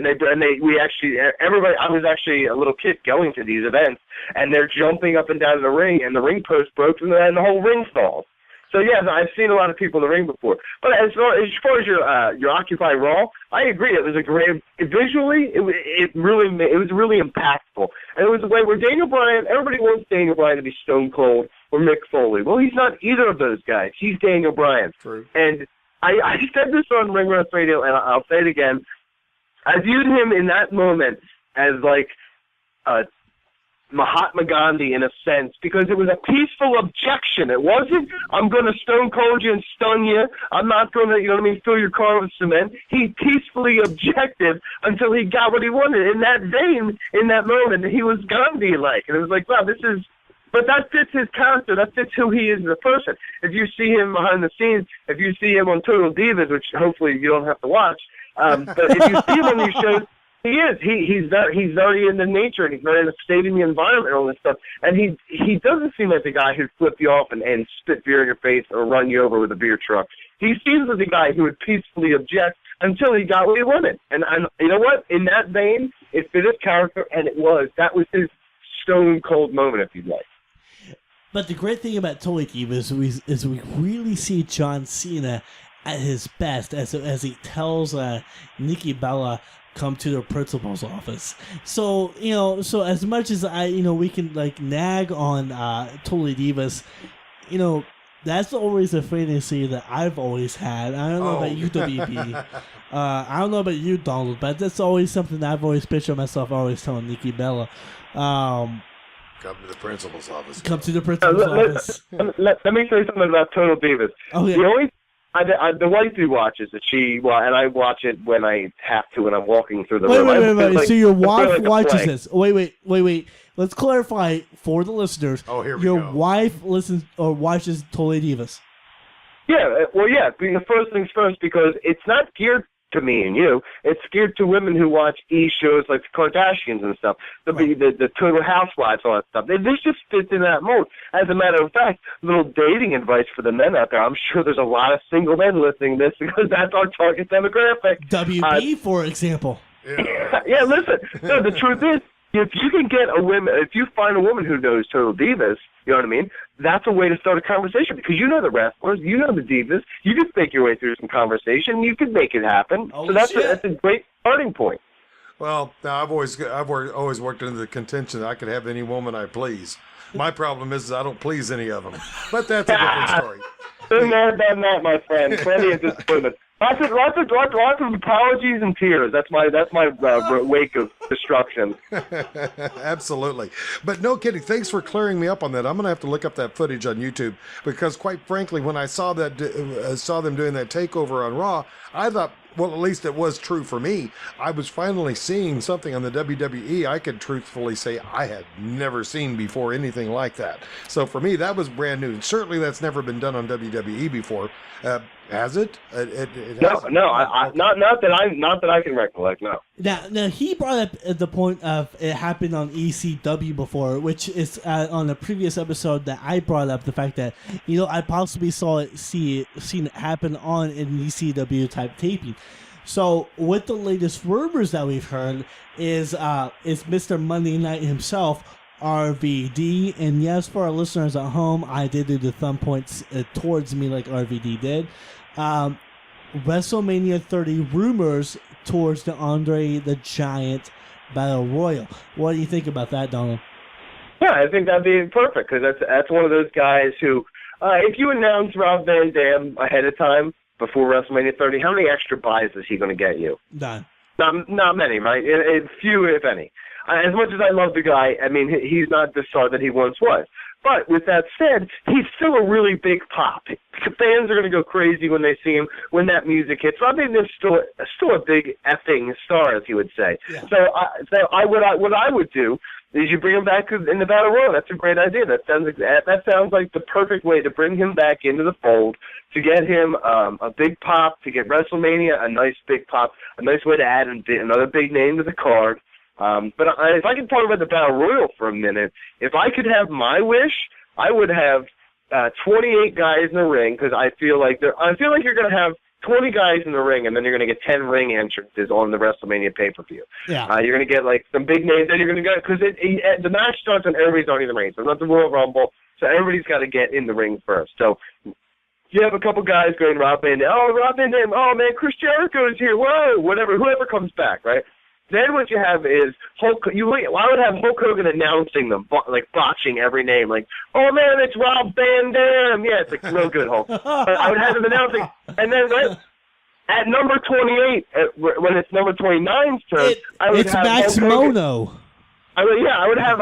everybody. I was actually a little kid going to these events, and they're jumping up and down the ring, and the ring post broke, and the whole ring stalled. So yeah, I've seen a lot of people in the ring before. But as far as your Occupy Raw, I agree. It was a great visually. It was really impactful, and it was a way where Daniel Bryan. Everybody wants Daniel Bryan to be Stone Cold or Mick Foley. Well, he's not either of those guys. He's Daniel Bryan. True. And I said this on Ring Rust Radio, and I'll say it again. I viewed him in that moment as like Mahatma Gandhi in a sense, because it was a peaceful objection. It wasn't, I'm going to stone cold you and stun you. I'm not going to, fill your car with cement. He peacefully objected until he got what he wanted. In that vein, in that moment, he was Gandhi-like. And it was like, wow, but that fits his character. That fits who he is as a person. If you see him behind the scenes, if you see him on Total Divas, which hopefully you don't have to watch, but if you see him on these shows, he is. He's very into nature, and he's very into saving the environment and all this stuff. And he doesn't seem like the guy who'd flip you off and spit beer in your face or run you over with a beer truck. He seems like the guy who would peacefully object until he got what he wanted. And you know what? In that vein, it fit his character, and that was his stone cold moment, if you'd like. But the great thing about Totally Divas is we really see John Cena at his best as he tells Nikki Bella, come to the principal's office. So, so as much as we can nag on Totally Divas, that's always a fantasy that I've always had. I don't know about you, WB. I don't know about you, Donald, but that's always something that I've always pictured myself always telling Nikki Bella. Come to the principal's office. Come to the principal's office. Let me say something about Total Divas. Oh, yeah. The only the wife who watches it, and I watch it when I have to when I'm walking through the room. Wait. So your wife watches this. Wait. Let's clarify for the listeners. Oh, here we go. go. Your wife listens or watches Totally Divas. Yeah, well, yeah. The first things first, because it's not geared to me and you. It's geared to women who watch shows like the Kardashians and stuff, the Total Housewives, all that stuff. This just fits in that mold. As a matter of fact, little dating advice for the men out there. I'm sure there's a lot of single men listening to this because that's our target demographic. WB, for example. Yeah, listen. No, the truth is, if you find a woman who knows Total Divas, you know what I mean? That's a way to start a conversation because you know the wrestlers, you know the divas. You can fake your way through some conversation. You can make it happen. So that's a great starting point. Well, now I've always worked into the contention that I could have any woman I please. My problem is I don't please any of them. But that's a different story. Been there, done that, my friend. Plenty of disappointment. Lots of apologies and tears. That's my wake of destruction. Absolutely, but no kidding. Thanks for clearing me up on that. I'm gonna have to look up that footage on YouTube because, quite frankly, when I saw them doing that takeover on Raw, I thought, well, at least it was true for me. I was finally seeing something on the WWE I could truthfully say I had never seen before, anything like that. So for me, that was brand new. Certainly, that's never been done on WWE before. Has it? No, not that I can recollect. No. Now he brought up the point of it happened on ECW before, which is on a previous episode that I brought up the fact that I possibly seen it happen on an ECW type taping. So with the latest rumors that we've heard is Mr. Monday Night himself, RVD, and yes, for our listeners at home, I did do the thumb points towards me like RVD did. WrestleMania 30 rumors towards the Andre the Giant Battle Royal. What do you think about that, Donald? Yeah, I think that'd be perfect because that's one of those guys who, if you announce Rob Van Dam ahead of time before WrestleMania 30, how many extra buys is he going to get you? None. Not many, right? Few, if any. As much as I love the guy, I mean, he's not the star that he once was. But with that said, he's still a really big pop. Fans are going to go crazy when they see him, when that music hits. I mean, there's still a big effing star, as you would say. Yeah. So what I would do is you bring him back in the Battle Royal. That's a great idea. That sounds like the perfect way to bring him back into the fold, to get him a big pop, to get WrestleMania a nice big pop, a nice way to add another big name to the card. But if I could talk about the Battle Royal for a minute, if I could have my wish, I would have 28 guys in the ring, because I feel like you're going to have 20 guys in the ring, and then you're going to get 10 ring entrances on the WrestleMania pay-per-view. Yeah. You're going to get like some big names that you're going to go, because the match starts and everybody's already in the ring. So it's not the Royal Rumble, so everybody's got to get in the ring first. So you have a couple guys going, Rob Van Dam, oh man, Chris Jericho is here, whoa, whoever comes back, right? Then what you have is I would have Hulk Hogan announcing them, like botching every name, like, oh man, it's Rob Van Dam. Yeah, it's like real good, Hulk. I would have him announcing, and then at number 28, when it's number 29's turn, it's have Max Mono. I would have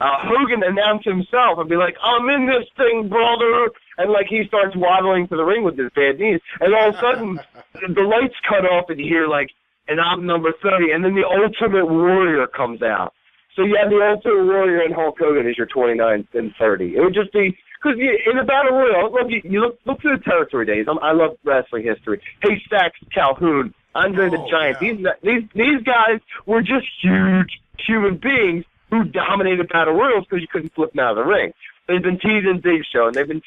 Hogan announce himself and be like, I'm in this thing, brother. And like he starts waddling to the ring with his bad knees. And all of a sudden, the lights cut off and you hear like, and I'm number 30. And then the Ultimate Warrior comes out. So you have the Ultimate Warrior and Hulk Hogan as your 29 and 30. It would just be, because in the Battle Royal, look to the territory days. I love wrestling history. Haystacks, Calhoun, Andre the Giant. These guys were just huge human beings who dominated Battle Royals because you couldn't flip them out of the ring. They've been teasing Big Show, and they've been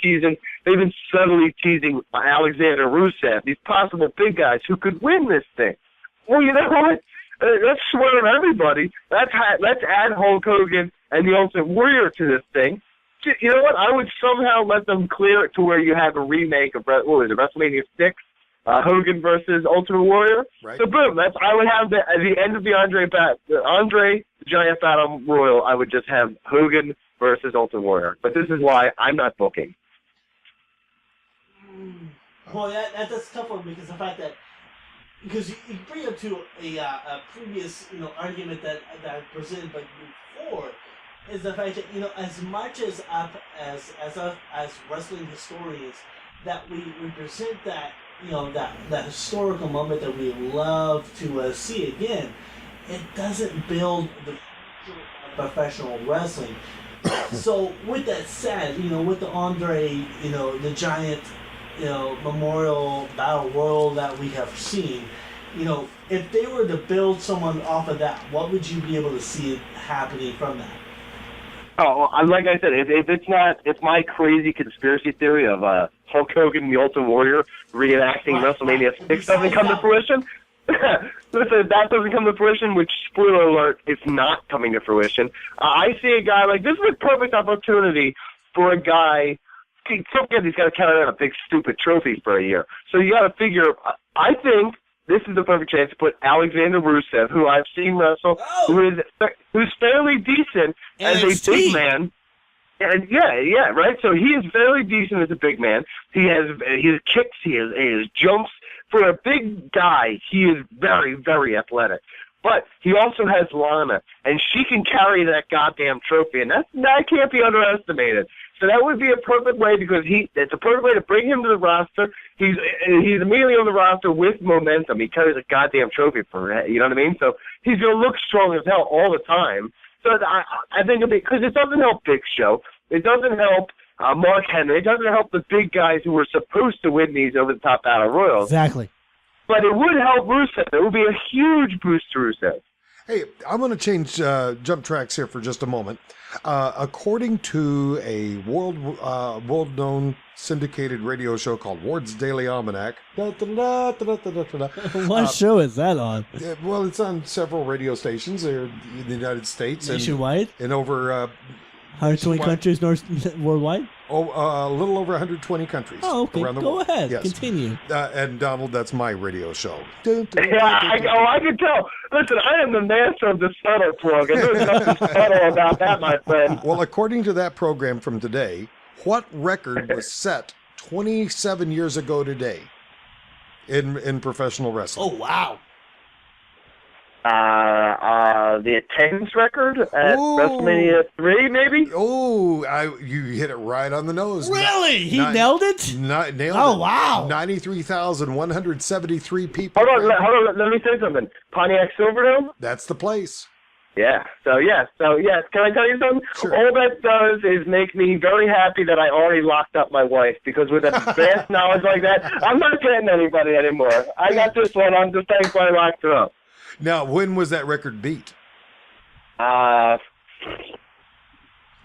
subtly teasing Alexander Rusev, these possible big guys who could win this thing. Well, you know what? Let's swear on everybody. Let's add Hulk Hogan and the Ultimate Warrior to this thing. You know what? I would somehow let them clear it to where you have a remake of WrestleMania 6, Hogan versus Ultimate Warrior. Right. So boom, I would have at the end of the Andre the Giant Battle Royal. I would just have Hogan versus Ultimate Warrior. But this is why I'm not booking. Well, that's a tough one because the fact that. Because you bring up to a previous argument that I presented before is the fact that as much as wrestling historians that we present that that historical moment that we love to see again, it doesn't build the future of professional wrestling. So with that said, with the Andre the Giant Memorial Battle Royal that we have seen, if they were to build someone off of that, what would you be able to see happening from that? Oh, well, like I said, if my crazy conspiracy theory of Hulk Hogan and the Ultimate Warrior reenacting WrestleMania 6 doesn't come to fruition, listen, that doesn't come to fruition, which, spoiler alert, it's not coming to fruition. I see a guy like, this is a perfect opportunity for a guy. Don't forget he's got to carry out a big stupid trophy for a year. So you got to figure, I think this is the perfect chance to put Alexander Rusev, who I've seen wrestle, who's fairly decent as a big man. And yeah, right? So he is fairly decent as a big man. He has kicks, he has jumps. For a big guy, he is very, very athletic. But he also has Lana, and she can carry that goddamn trophy, and that can't be underestimated. So that would be a perfect way because it's a perfect way to bring him to the roster. He's immediately on the roster with momentum. He carries a goddamn trophy for it. You know what I mean? So he's going to look strong as hell all the time. So I think because it doesn't help Big Show. It doesn't help Mark Henry. It doesn't help the big guys who were supposed to win these over-the-top Battle Royals. Exactly. But it would help Rusev. It would be a huge boost to Rusev. Hey, I'm going to change jump tracks here for just a moment. According to a world-known syndicated radio show called Ward's Daily Almanac. What show is that on? Well, it's on several radio stations in the United States. Nationwide? And over 120 countries worldwide? a little over 120 countries around the world. Go ahead. Yes. Continue. And Donald, that's my radio show. Yeah, I can tell. Listen, I am the master of the stutter plug, and there's nothing subtle about that, my friend. Well, according to that program from today, what record was set 27 years ago today in professional wrestling? Oh, wow. The attendance record at Wrestlemania 3, maybe? Oh, you hit it right on the nose. Really? He nailed it? Nailed it. Oh, wow. 93,173 people. Hold on. Let me say something. Pontiac Silverdome? That's the place. Yeah. So, yes. Can I tell you something? Sure. All that does is make me very happy that I already locked up my wife, because with a vast knowledge like that, I'm not getting anybody anymore. I got this one. I'm just thankful I locked her up. Now, when was that record beat? That's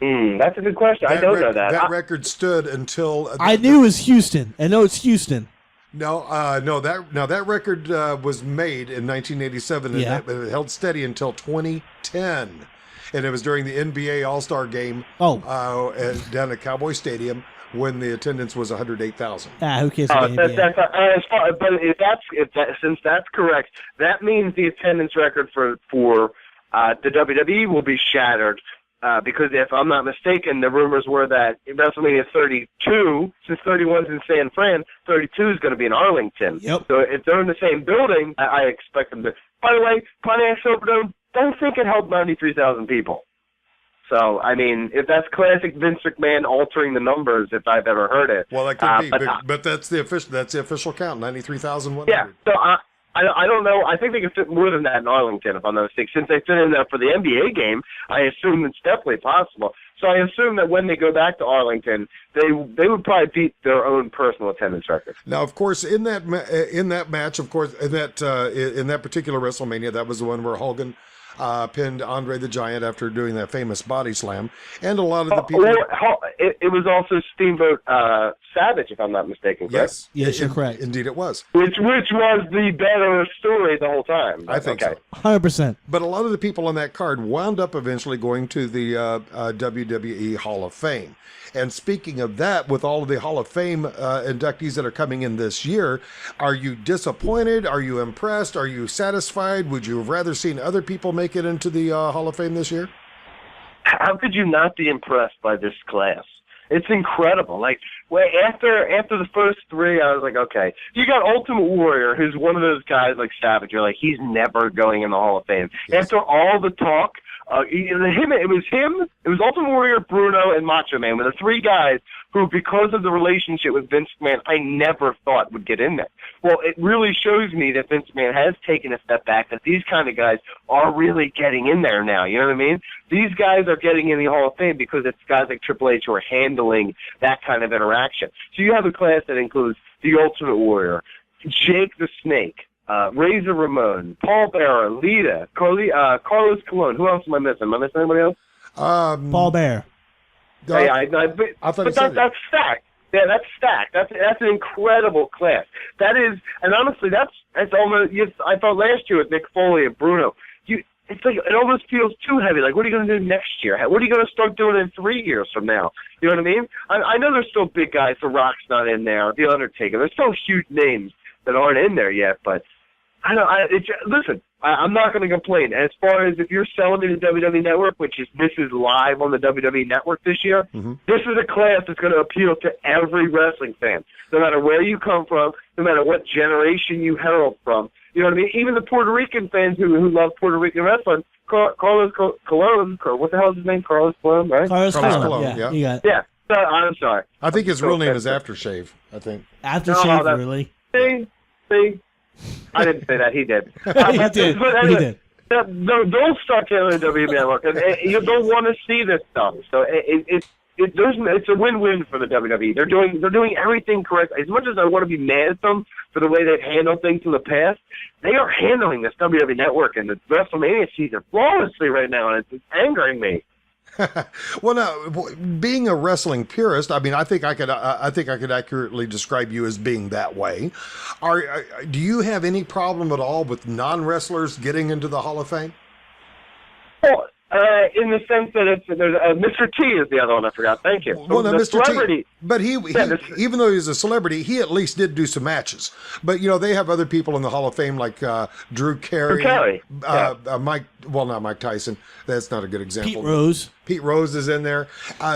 a good question. I don't know that. That record stood until... I knew it was Houston. I know it's Houston. No, that record was made in 1987, and it held steady until 2010. And it was during the NBA All-Star Game down at Cowboy Stadium, when the attendance was 108,000. Who cares? Since that's correct, that means the attendance record for the WWE will be shattered. Because if I'm not mistaken, the rumors were that WrestleMania 32, since 31's in San Fran, 32 is going to be in Arlington. Yep. So if they're in the same building, I expect them to. By the way, Pontiac Silverdome, don't think it held 93,000 people. So, I mean, if that's classic Vince McMahon altering the numbers, if I've ever heard it. Well, that could be, but that's the official count, 93,100. Yeah, so I don't know. I think they can fit more than that in Arlington, if I'm not mistaken. Since they fit in there for the NBA game, I assume it's definitely possible. So I assume that when they go back to Arlington, they would probably beat their own personal attendance record. Now, of course, in that match, of course, in that particular WrestleMania, that was the one where Hogan pinned Andre the Giant after doing that famous body slam, and a lot of the people. It was also Steamboat Savage, if I'm not mistaken. Correct? Yes, you're correct. Indeed, it was. Which was the better story the whole time. I think so. 100%. But a lot of the people on that card wound up eventually going to the WWE Hall of Fame. And speaking of that, with all of the Hall of Fame inductees that are coming in this year, are you disappointed? Are you impressed? Are you satisfied? Would you have rather seen other people make it into the Hall of Fame this year? How could you not be impressed by this class? It's incredible. Like, after the first three, I was like, okay. You got Ultimate Warrior, who's one of those guys like Savage. You're like, he's never going in the Hall of Fame. Yes. After all the talk, it was Ultimate Warrior, Bruno, and Macho Man were the three guys who, because of the relationship with Vince McMahon, I never thought would get in there. Well, it really shows me that Vince McMahon has taken a step back, that these kind of guys are really getting in there now. You know what I mean? These guys are getting in the Hall of Fame because it's guys like Triple H who are handling that kind of interaction. So you have a class that includes the Ultimate Warrior, Jake the Snake, Razor Ramon, Paul Bearer, Lita, Carlos Colon. Who else am I missing? Am I missing anybody else? Paul Bear. But that's stacked. Yeah, that's stacked. That's an incredible class. That is, and honestly, that's almost. I thought last year with Mick Foley and Bruno, it's like it almost feels too heavy. Like, what are you going to do next year? What are you going to start doing in 3 years from now? You know what I mean? I know there's still big guys. The Rock's not in there. The Undertaker. There's still huge names that aren't in there yet, but. Listen, I'm not going to complain. As far as if you're selling me the WWE Network, this is live on the WWE Network this year, This is a class that's going to appeal to every wrestling fan, no matter where you come from, no matter what generation you herald from. You know what I mean? Even the Puerto Rican fans who love Puerto Rican wrestling, Carlos Colon, what the hell is his name? Carlos Colon, right? Carlos Colon, yeah. You got it. Yeah. I'm sorry. I think his real name is Aftershave, I think. Aftershave, really? See? I didn't say that. He did. He did. But anyway, He did. Don't start killing the WWE Network. You don't want to see this stuff. So it's a win-win for the WWE. They're doing everything correct. As much as I want to be mad at them for the way they've handled things in the past, they are handling this WWE Network and the WrestleMania season flawlessly right now, and it's angering me. Well, now, being a wrestling purist, I mean, I think I could accurately describe you as being that way. Do you have any problem at all with non-wrestlers getting into the Hall of Fame? Well, in the sense that there's Mr. T is the other one I forgot. Thank you. Well, no, Mr. Celebrity. T. But he even though he's a celebrity, he at least did do some matches. But they have other people in the Hall of Fame like Drew Carey, Mike. Well, not Mike Tyson. That's not a good example. Pete Rose is in there.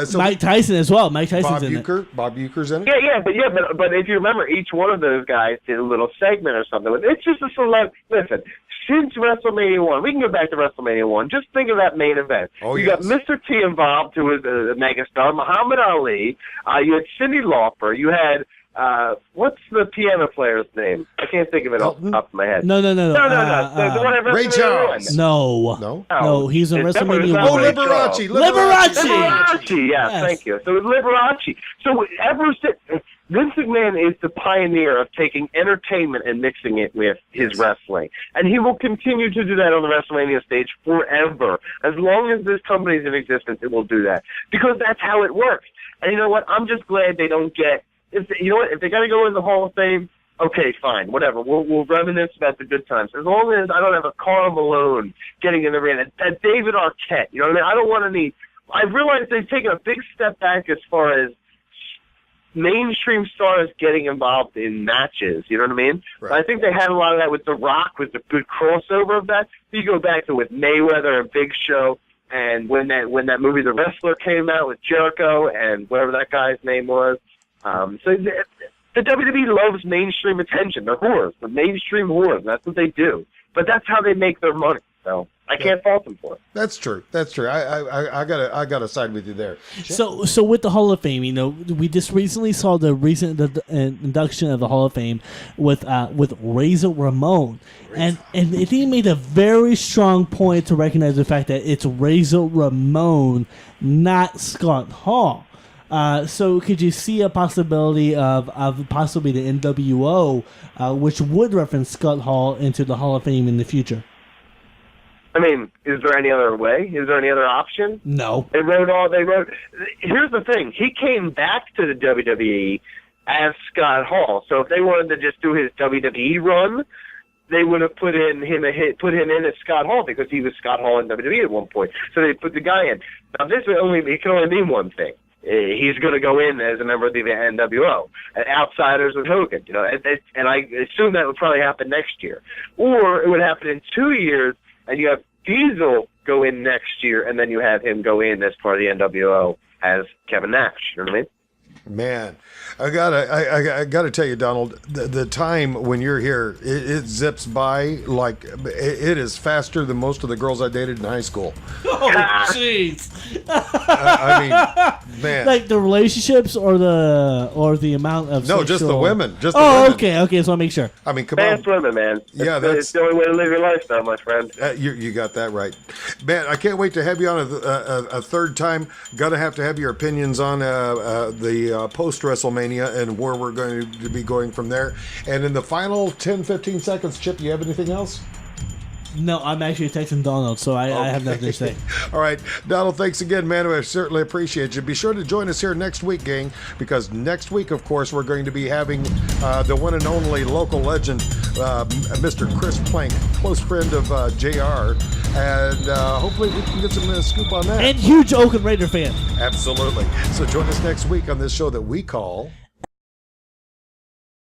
So Mike Tyson as well. Mike Tyson's in it. Bob Uecker's in it. But if you remember, each one of those guys did a little segment or something. It's just a select. Listen. Since WrestleMania 1, we can go back to WrestleMania 1. Just think of that main event. You got Mr. T involved, who was a megastar, Muhammad Ali. You had Cyndi Lauper. You had, what's the piano player's name? I can't think of it off the top of my head. No. Ray Charles. No, he's in WrestleMania 1. Oh, Liberace. Yeah, thank you. So Liberace. So ever since... Vince McMahon is the pioneer of taking entertainment and mixing it with his wrestling. And he will continue to do that on the WrestleMania stage forever. As long as this company is in existence, it will do that. Because that's how it works. And you know what? I'm just glad they don't get... If they got to go in the Hall of Fame, okay, fine, whatever. We'll reminisce about the good times. As long as I don't have a Karl Malone getting in the ring, and David Arquette, you know what I mean? I don't want any... I realize they've taken a big step back as far as mainstream stars getting involved in matches, you know what I mean? Right. I think they had a lot of that with The Rock, with the good crossover of that. You go back to with Mayweather and Big Show, and when that movie The Wrestler came out with Jericho and whatever that guy's name was. So the WWE loves mainstream attention. They're whores. They're mainstream whores. That's what they do. But that's how they make their money. So I can't fault them for it. That's true. I gotta side with you there. So with the Hall of Fame, we just recently saw the recent induction of the Hall of Fame with Razor Ramon, and he made a very strong point to recognize the fact that it's Razor Ramon, not Scott Hall. So could you see a possibility of possibly the NWO, which would reference Scott Hall into the Hall of Fame in the future? I mean, is there any other way? Is there any other option? No. They wrote. Here's the thing. He came back to the WWE as Scott Hall. So if they wanted to just do his WWE run, they would have put him in as Scott Hall because he was Scott Hall in WWE at one point. So they put the guy in. Now it can only mean one thing. He's going to go in as a member of the NWO, Outsiders with Hogan. And I assume that would probably happen next year, or it would happen in 2 years. And you have Diesel go in next year, and then you have him go in as part of the NWO as Kevin Nash. You know what I mean? Man, I gotta tell you, Donald, the time when you're here, it zips by like it is faster than most of the girls I dated in high school. Oh, jeez. I mean, man, like the relationships or the amount of no, just the women. Just the women. Okay. So I'll make sure. I mean, come Fast on, women, man. It's the only way to live your lifestyle, my friend. You got that right, man. I can't wait to have you on a third time. Gotta have to have your opinions on the post WrestleMania and where we're going to be going from there. And in the final 10-15 seconds, Chip, do you have anything else? No, I'm actually texting Donald, so I have nothing to say. All right, Donald, thanks again, man. I certainly appreciate you. Be sure to join us here next week, gang, because next week, of course, we're going to be having the one and only local legend, Mr. Chris Plank, close friend of JR, and hopefully we can get some scoop on that. And huge Oakland Raider fan. Absolutely. So join us next week on this show that we call...